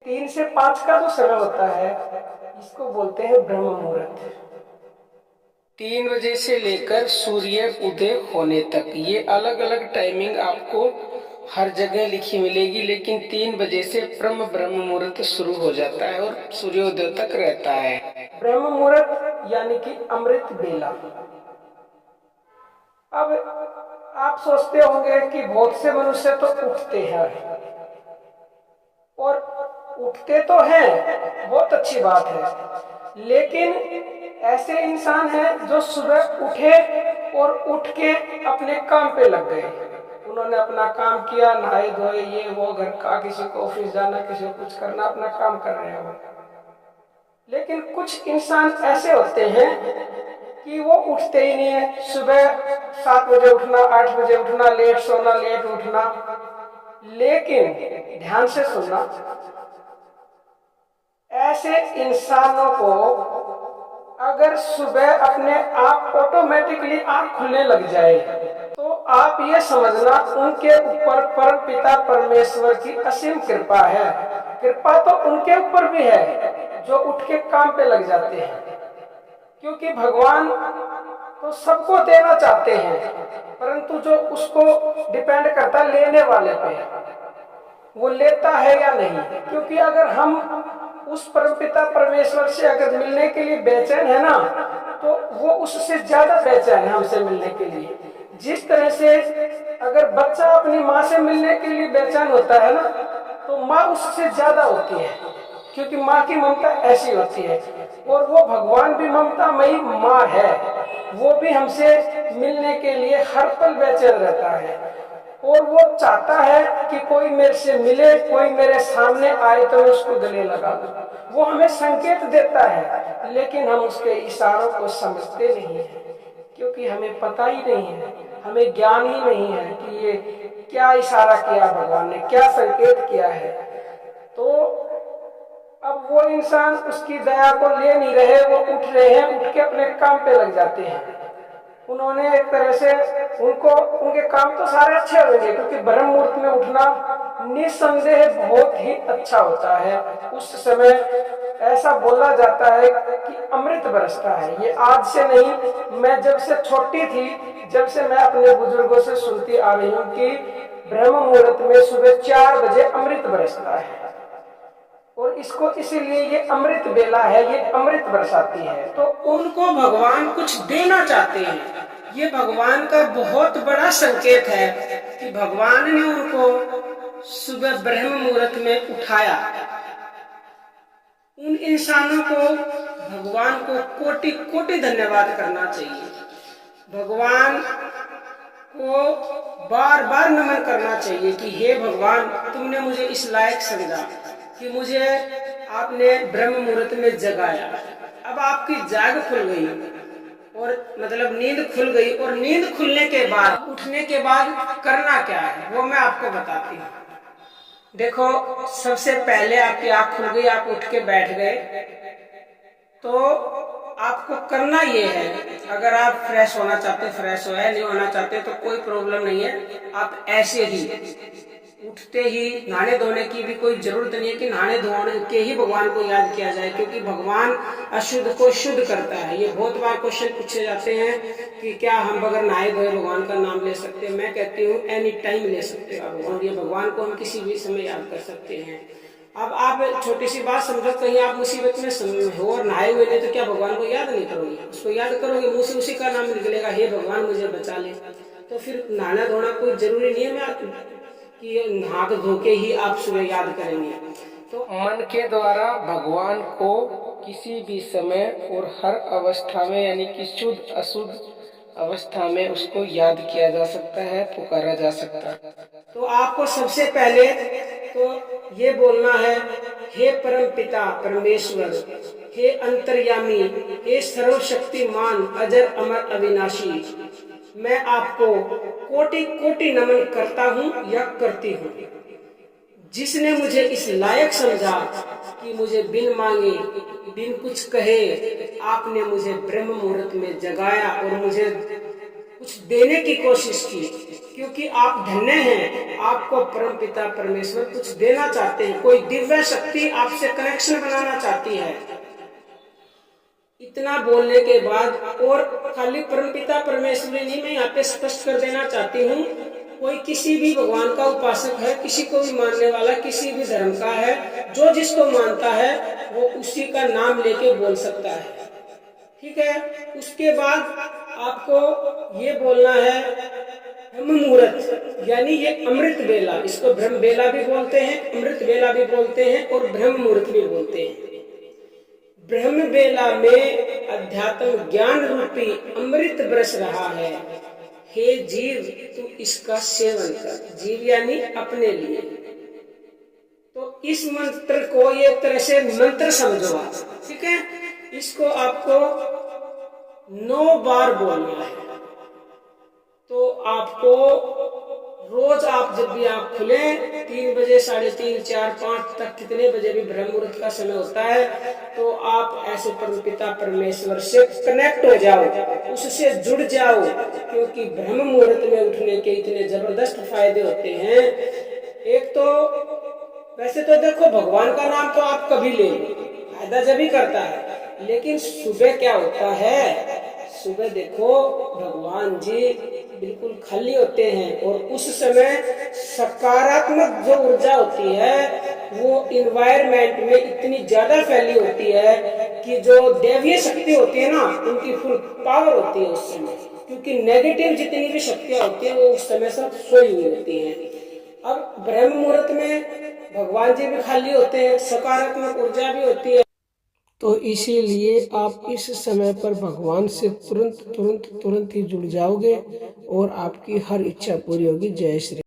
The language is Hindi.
3 से 5 का जो समय होता है इसको बोलते हैं ब्रह्म मुहूर्त। 3 बजे से लेकर सूर्य उदय होने तक ये अलग अलग टाइमिंग आपको हर जगह लिखी मिलेगी, लेकिन 3 बजे से ब्रह्म मुहूर्त शुरू हो जाता है और सूर्योदय तक रहता है। ब्रह्म मुहूर्त यानी कि अमृत बेला। अब आप सोचते होंगे कि बहुत से मनुष्य तो उठते हैं, और उठते तो हैं, बहुत अच्छी बात है, लेकिन ऐसे इंसान हैं जो सुबह उठे और उठ के अपने काम पे लग गए। उन्होंने अपना काम किया, नहाए धोए, ये वो, घर का, किसी को ऑफिस जाना, किसी को कुछ करना, अपना काम कर रहे हो। लेकिन कुछ इंसान ऐसे होते हैं कि वो उठते ही नहीं है। सुबह 7 बजे उठना, 8 बजे उठना, लेट सोना, लेट उठना। लेकिन ध्यान से सुनना, ऐसे इंसानों को अगर सुबह अपने आप ऑटोमेटिकली आंख खुलने लग जाए तो आप ये समझना उनके ऊपर परम पिता परमेश्वर की असीम कृपा है। कृपा तो उनके ऊपर भी है जो उठ के काम पे लग जाते हैं, क्योंकि भगवान तो सबको देना चाहते हैं, परंतु जो उसको डिपेंड करता है लेने वाले पे, वो लेता है या नहीं। क्योंकि अगर हम उस परमपिता परमेश्वर से अगर मिलने के लिए बेचैन है ना, तो वो उससे ज्यादा बेचैन है हमसे मिलने के लिए। जिस तरह से अगर बच्चा अपनी माँ से मिलने के लिए बेचैन होता है ना, तो माँ उससे ज्यादा होती है, क्योंकि माँ की ममता ऐसी होती है। और वो भगवान भी ममतामयी माँ है, वो भी हमसे मिलने के लिए हर पल बेचैन रहता है, और वो चाहता है कि कोई मेरे से मिले, कोई मेरे सामने आए तो मैं उसको गले लगा दूं। वो हमें संकेत देता है, लेकिन हम उसके इशारों को समझते नहीं हैं, क्योंकि हमें पता ही नहीं है, हमें ज्ञान ही नहीं है कि ये क्या इशारा किया भगवान ने, क्या संकेत किया है। तो अब वो इंसान उसकी दया को ले नहीं रहे, वो उठ रहे हैं, उठ के अपने काम पे लग जाते हैं। उन्होंने एक तरह से उनके काम तो सारे अच्छे होंगे, क्योंकि ब्रह्म मुहूर्त में उठना निस्संदेह बहुत ही अच्छा होता है। उस समय ऐसा बोला जाता है कि अमृत बरसता है। ये आज से नहीं, मैं जब से छोटी थी, जब से मैं अपने बुजुर्गों से सुनती आ रही हूँ कि ब्रह्म मुहूर्त में सुबह 4 बजे अमृत बरसता है, और इसको इसीलिए ये अमृत बेला है, ये अमृत बरसाती है। तो उनको भगवान कुछ देना चाहते हैं। ये भगवान का बहुत बड़ा संकेत है कि भगवान ने उनको सुबह ब्रह्म मुहूर्त में उठाया। उन इंसानों को भगवान को कोटि कोटि धन्यवाद करना चाहिए। भगवान को बार बार नमन करना चाहिए कि हे भगवान, तुमने मुझे इस लायक समझा कि मुझे आपने ब्रह्म मुहूर्त में जगाया। अब आपकी जाग खुल गई, और मतलब नींद खुल गई, और नींद खुलने के बाद, उठने के बाद करना क्या है वो मैं आपको बताती हूँ। देखो, सबसे पहले आपकी आंख खुल गई, आप उठ के बैठ गए, तो आपको करना ये है, अगर आप फ्रेश होना चाहते फ्रेश हो, नहीं होना चाहते तो कोई प्रॉब्लम नहीं है। आप ऐसे ही उठते ही नहाने धोने की भी कोई जरूरत नहीं है कि नहाने धोने के ही भगवान को याद किया जाए, क्योंकि भगवान अशुद्ध को शुद्ध करता है। ये बहुत बार क्वेश्चन पूछे जाते हैं कि क्या हम बगैर नहाए धोए भगवान का नाम ले सकते हैं। मैं कहती हूँ एनी टाइम ले सकते हो भगवान। ये भगवान को हम किसी भी समय याद कर सकते हैं। अब आप छोटी सी बात समझो, कहीं आप मुसीबत में हो और नहाए हुए नहीं, तो क्या भगवान को याद नहीं करोगे? उसको याद करोगे, मुंह से उसी का नाम निकलेगा, हे भगवान मुझे बचा ले। तो फिर नहाना धोना कोई जरूरी नहीं है कि नहा धो के ही आप सुबह याद करेंगे। तो मन के द्वारा भगवान को किसी भी समय और हर अवस्था में, यानी कि शुद्ध अशुद्ध अवस्था में उसको याद किया जा सकता है, पुकारा जा सकता है। तो आपको सबसे पहले तो ये बोलना है, हे परम पिता परमेश्वर, हे अंतर्यामी, हे सर्वशक्तिमान, अजर अमर अविनाशी, मैं आपको कोटि कोटि नमन करता हूँ या करती हूँ, जिसने मुझे इस लायक समझा कि मुझे बिन मांगे बिन कुछ कहे आपने मुझे ब्रह्म मुहूर्त में जगाया और मुझे कुछ देने की कोशिश की, क्योंकि आप धन्य हैं, आपको परमपिता परमेश्वर कुछ देना चाहते हैं, कोई दिव्य शक्ति आपसे कनेक्शन बनाना चाहती है। इतना बोलने के बाद, और खाली परमपिता परमेश्वर नहीं, मैं यहाँ पे स्पष्ट कर देना चाहती हूँ, कोई किसी भी भगवान का उपासक है, किसी को भी मानने वाला, किसी भी धर्म का है, जो जिसको मानता है वो उसी का नाम लेके बोल सकता है। ठीक है। उसके बाद आपको ये बोलना है ब्रह्म मुहूर्त, यानी ये अमृत बेला, इसको ब्रह्म बेला भी बोलते हैं, अमृत बेला भी बोलते हैं और ब्रह्म मुहूर्त भी बोलते हैं। ब्रह्म बेला में अध्यात्म ज्ञान रूपी अमृत बरस रहा है। हे जीव, तू इसका सेवन कर। जीव यानी अपने लिए। तो इस मंत्र को एक तरह से मंत्र समझो आप, ठीक है। इसको आपको 9 बार बोलना है। तो आपको रोज, आप जब भी आँख खुले 3 बजे, 3:30, 4, 5 तक, कितने बजे भी ब्रह्म मुहूर्त का समय होता है, तो आप ऐसे परमपिता परमेश्वर से कनेक्ट हो जाओ, उससे जुड़ जाओ, क्योंकि ब्रह्म मुहूर्त में उठने के इतने जबरदस्त फायदे होते हैं। एक तो वैसे तो देखो, भगवान का नाम तो आप कभी ले लो, फायदा जब ही करता है, लेकिन सुबह क्या होता है, सुबह देखो भगवान जी बिल्कुल खाली होते हैं, और उस समय सकारात्मक जो ऊर्जा होती है वो इन्वायरमेंट में इतनी ज्यादा फैली होती है कि जो दैवीय शक्ति होती है ना, उनकी फुल पावर होती है उस समय, क्योंकि नेगेटिव जितनी भी शक्तियां होती है वो उस समय सब सोई हुई होती हैं। अब ब्रह्म मुहूर्त में भगवान जी भी खाली होते हैं, सकारात्मक ऊर्जा भी होती है, तो इसीलिए आप इस समय पर भगवान से तुरंत तुरंत तुरंत ही जुड़ जाओगे और आपकी हर इच्छा पूरी होगी। जय श्री।